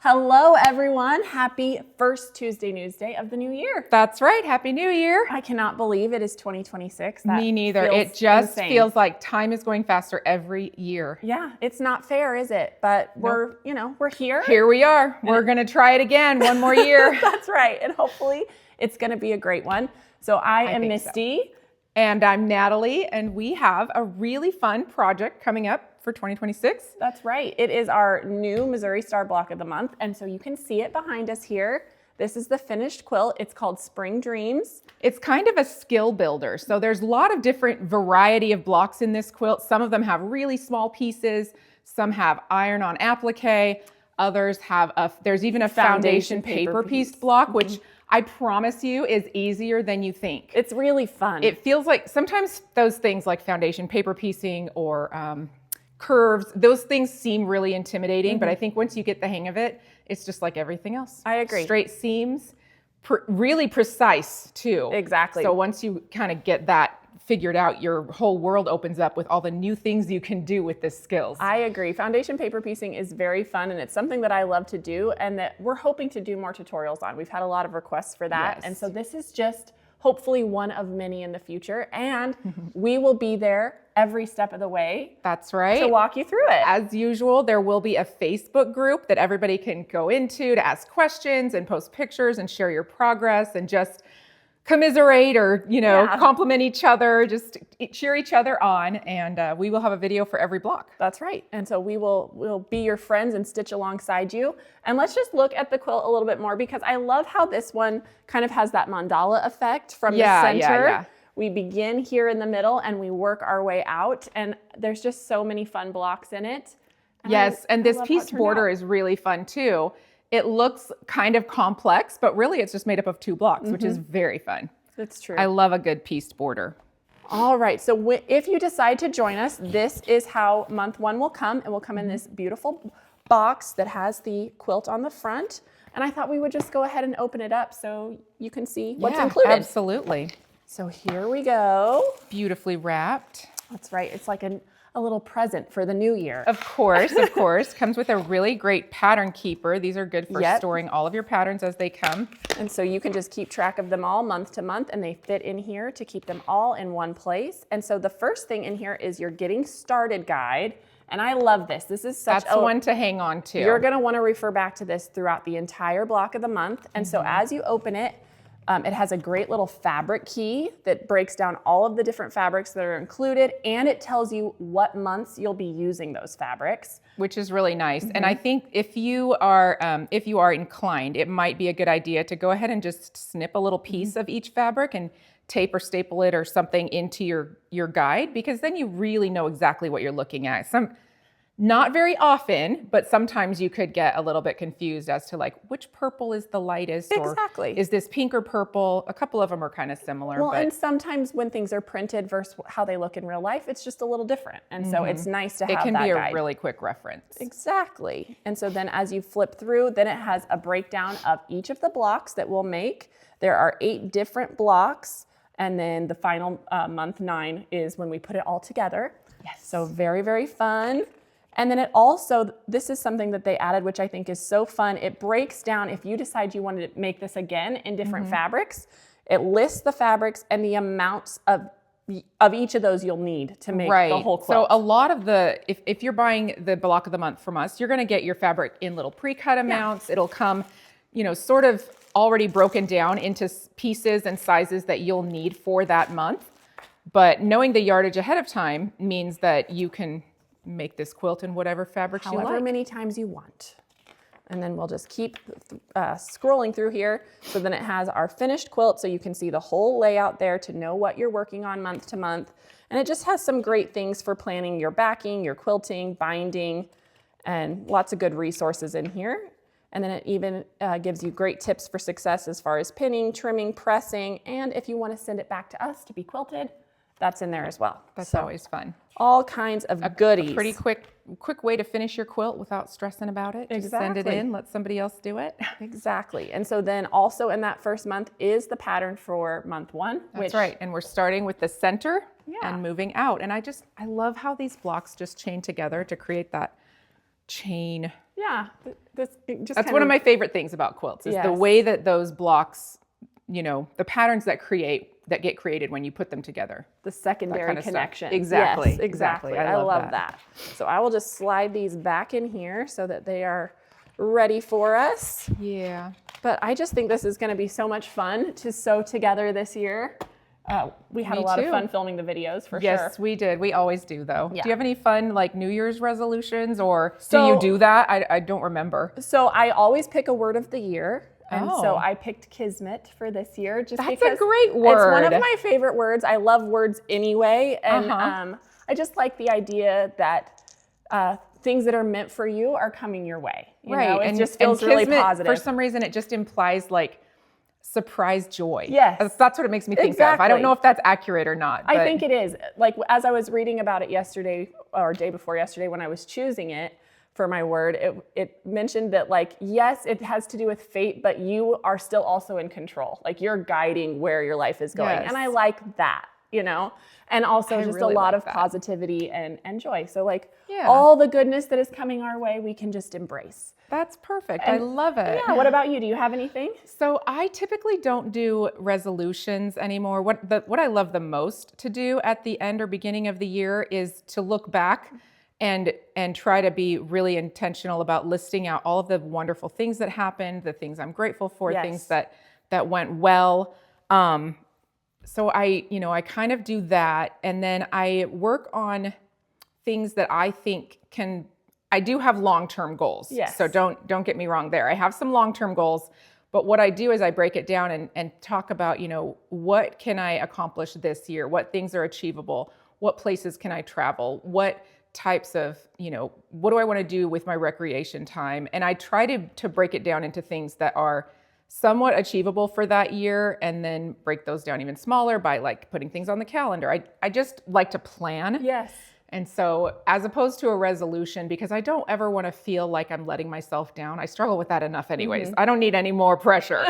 Hello, everyone. Happy first Tuesday Newsday of the new year. That's right. Happy New Year. I cannot believe it is 2026. Me neither. It just feels like time is going faster every year. Yeah, it's not fair, is it? But we're here. Here we are. We're going to try it again one more year. That's right. And hopefully it's going to be a great one. So I am Misty. So. And I'm Natalie, and we have a really fun project coming up for 2026. That's right. It is our new Missouri Star Block of the Month. And so you can see it behind us here. This is the finished quilt. It's called Spring Dreams. It's kind of a skill builder. So there's a lot of different variety of blocks in this quilt. Some of them have really small pieces. Some have iron-on applique. Others have there's even a foundation paper piece block, which I promise you is easier than you think. It's really fun. It feels like sometimes those things like foundation paper piecing or curves, those things seem really intimidating, but I think once you get the hang of it, it's just like everything else. I agree. Straight seams, really precise too. Exactly. So once you kind of get that figured out, your whole world opens up with all the new things you can do with this skills. I agree. Foundation paper piecing is very fun, and it's something that I love to do and that we're hoping to do more tutorials on. We've had a lot of requests for that. Yes. And so this is just hopefully one of many in the future, and we will be there every step of the way. That's right. To walk you through it. As usual, there will be a Facebook group that everybody can go into to ask questions and post pictures and share your progress and just commiserate or, compliment each other, just cheer each other on. And we will have a video for every block. That's right. And so we'll be your friends and stitch alongside you. And let's just look at the quilt a little bit more, because I love how this one kind of has that mandala effect from the center. Yeah. We begin here in the middle and we work our way out. And there's just so many fun blocks in it. And this piece border is really fun too. It looks kind of complex, but really it's just made up of 2 blocks, which is very fun. That's true. I love a good pieced border. All right, so if you decide to join us, this is how month 1 will come. It will come in this beautiful box that has the quilt on the front. And I thought we would just go ahead and open it up so you can see what's included. Absolutely. So here we go. Beautifully wrapped. That's right. It's like a little present for the new year. Of course, of course. Comes with a really great pattern keeper. These are good for storing all of your patterns as they come. And so you can just keep track of them all month to month, and they fit in here to keep them all in one place. And so the first thing in here is your getting started guide. And I love this. This is such That's one to hang on to. You're going to want to refer back to this throughout the entire block of the month. And so as you open it, it has a great little fabric key that breaks down all of the different fabrics that are included, and it tells you what months you'll be using those fabrics. Which is really nice. And I think if you are inclined, it might be a good idea to go ahead and just snip a little piece of each fabric and tape or staple it or something into your guide, because then you really know exactly what you're looking at. Not very often, but sometimes you could get a little bit confused as to like which purple is the lightest, exactly. Or is this pink or purple? A couple of them are kind of similar. Well, and sometimes when things are printed versus how they look in real life, it's just a little different. And so it's nice to have that guide. It can be a really quick reference. Exactly. And so then as you flip through, then it has a breakdown of each of the blocks that we'll make. There are 8 different blocks. And then the final month 9 is when we put it all together. Yes. So very, very fun. And then it also, this is something that they added, which I think is so fun. It breaks down, if you decide you wanted to make this again in different fabrics, it lists the fabrics and the amounts of each of those you'll need to make the whole quilt. So a lot of if you're buying the block of the month from us, you're gonna get your fabric in little pre-cut amounts. It'll come, sort of already broken down into pieces and sizes that you'll need for that month. But knowing the yardage ahead of time means that you can make this quilt in whatever fabrics you like. However many times you want. And then we'll just keep scrolling through here. So then it has our finished quilt, so you can see the whole layout there to know what you're working on month to month. And it just has some great things for planning your backing, your quilting, binding, and lots of good resources in here. And then it even gives you great tips for success as far as pinning, trimming, pressing, and if you want to send it back to us to be quilted, that's in there as well. That's always fun. All kinds of goodies. A pretty quick way to finish your quilt without stressing about it. Just send it in, let somebody else do it. Exactly. And so then also in that first month is the pattern for month 1. That's right. And we're starting with the center and moving out. And I love how these blocks just chain together to create that chain. Yeah. That's one of my favorite things about quilts is the way that those blocks, you know, the patterns that get created when you put them together. The secondary connection. Exactly. Yes, exactly. I love that. So I will just slide these back in here so that they are ready for us. Yeah. But I just think this is going to be so much fun to sew together this year. We had a lot of fun filming the videos for sure. Yes, we did. We always do though. Yeah. Do you have any fun like New Year's resolutions or do you do that? I don't remember. So I always pick a word of the year. And so I picked Kismet for this year just because that's a great word. It's one of my favorite words. I love words anyway. And I just like the idea that things that are meant for you are coming your way. You know? It just feels really positive. For some reason, it just implies like surprise joy. Yes. That's what it makes me think of. I don't know if that's accurate or not. I think it is. Like as I was reading about it yesterday or day before yesterday when I was choosing it for my word, it mentioned that like, yes, it has to do with fate, but you are still also in control. Like you're guiding where your life is going. Yes. And I like that, you know, and also just really a lot like of that. positivity and joy. So like all the goodness that is coming our way, we can just embrace. That's perfect. I love it. Yeah. What about you? Do you have anything? So I typically don't do resolutions anymore. What I love the most to do at the end or beginning of the year is to look back and try to be really intentional about listing out all of the wonderful things that happened, the things I'm grateful for, things that went well. So I kind of do that, and then I work on things that I think I do have long-term goals. Yes. So don't get me wrong there. I have some long-term goals, but what I do is I break it down and talk about, you know, what can I accomplish this year? What things are achievable? What places can I travel? What types of, you know, what do I want to do with my recreation time? And I try to break it down into things that are somewhat achievable for that year and then break those down even smaller by like putting things on the calendar. I just like to plan. Yes. And so as opposed to a resolution, because I don't ever want to feel like I'm letting myself down. I struggle with that enough anyways. I don't need any more pressure.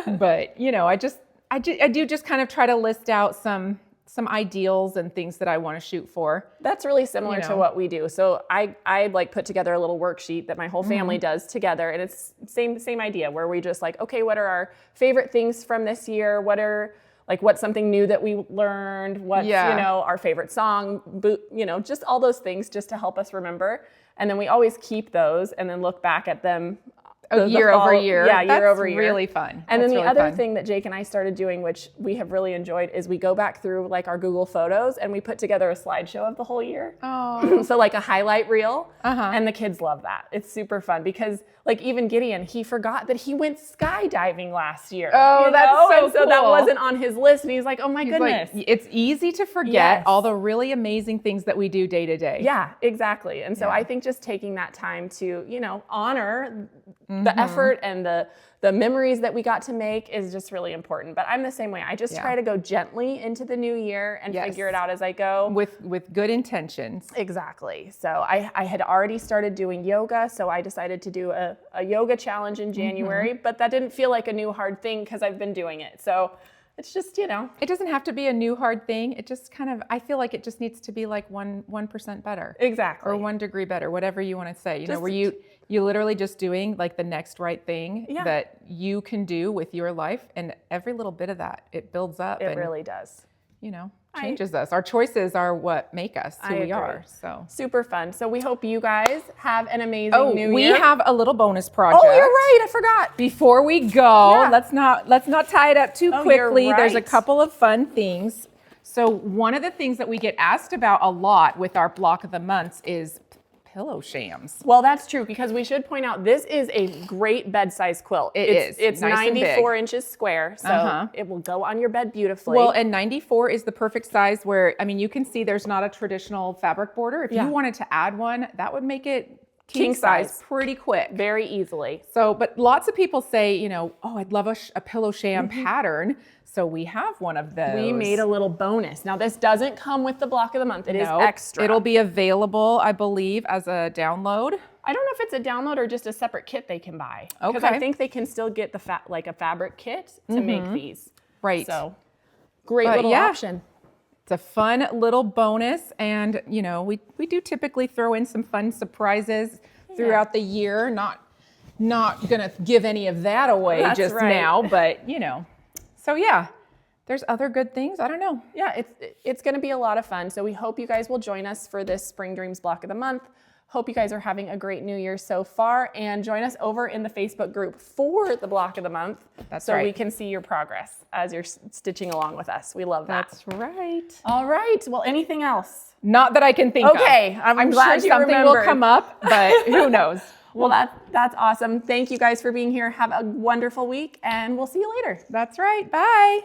But, you know, I do just kind of try to list out some ideals and things that I want to shoot for. That's really similar to what we do. So I like put together a little worksheet that my whole family does together, and it's same idea where we just like, okay, what are our favorite things from this year? What's something new that we learned? What's, you know, our favorite song, you know, just all those things just to help us remember. And then we always keep those and then look back at them year over year. Yeah, year over year. Really fun. And then the other thing that Jake and I started doing, which we have really enjoyed, is we go back through like our Google Photos and we put together a slideshow of the whole year. Oh. So like a highlight reel. And the kids love that. It's super fun because like even Gideon, he forgot that he went skydiving last year. Oh, that's so cool. So that wasn't on his list. And he's like, oh my goodness. Like, it's easy to forget all the really amazing things that we do day to day. Yeah, exactly. And so I think just taking that time to, you know, honor the effort and the memories that we got to make is just really important. But I'm the same way. I just try to go gently into the new year and figure it out as I go. With good intentions. Exactly. So I had already started doing yoga, so I decided to do a yoga challenge in January, but that didn't feel like a new hard thing because I've been doing it. So it's just, you know. It doesn't have to be a new hard thing. It just kind of, I feel like it just needs to be like 1% better. Exactly. Or 1 degree better, whatever you want to say. You know, where you literally just doing like the next right thing that you can do with your life. And every little bit of that, it builds up. It really does. You know, changes us. Our choices are what make us who we are. So super fun. So we hope you guys have an amazing new year. We have a little bonus project. Oh, you're right. I forgot. Before we go, let's not tie it up too quickly. You're right. There's a couple of fun things. So one of the things that we get asked about a lot with our block of the months is pillow shams. Well, that's true because we should point out this is a great bed size quilt. It's nice 94 inches square, so it will go on your bed beautifully. Well, and 94 is the perfect size where, I mean, you can see there's not a traditional fabric border. If you wanted to add one, that would make it king size pretty quick. Very easily. So, but lots of people say, you know, oh, I'd love a pillow sham pattern. So we have one of those. We made a little bonus. Now this doesn't come with the block of the month. It is extra. It'll be available, I believe, as a download. I don't know if it's a download or just a separate kit they can buy. Okay. Because I think they can still get like a fabric kit to make these. Right. So great little option. It's a fun little bonus. And, you know, we do typically throw in some fun surprises throughout the year. not gonna give any of that away That's just right. now, but you know. So yeah, there's other good things. I don't know. Yeah, it's going to be a lot of fun. So we hope you guys will join us for this Spring Dreams Block of the Month. Hope you guys are having a great new year so far, and join us over in the Facebook group for the Block of the Month. That's so right. we can see your progress as you're stitching along with us. We love that. That's right. All right. Well, anything else? Not that I can think of. Okay, I'm glad sure you something will remembered. come up, but who knows? Well, that's awesome. Thank you guys for being here. Have a wonderful week, and we'll see you later. That's right. Bye.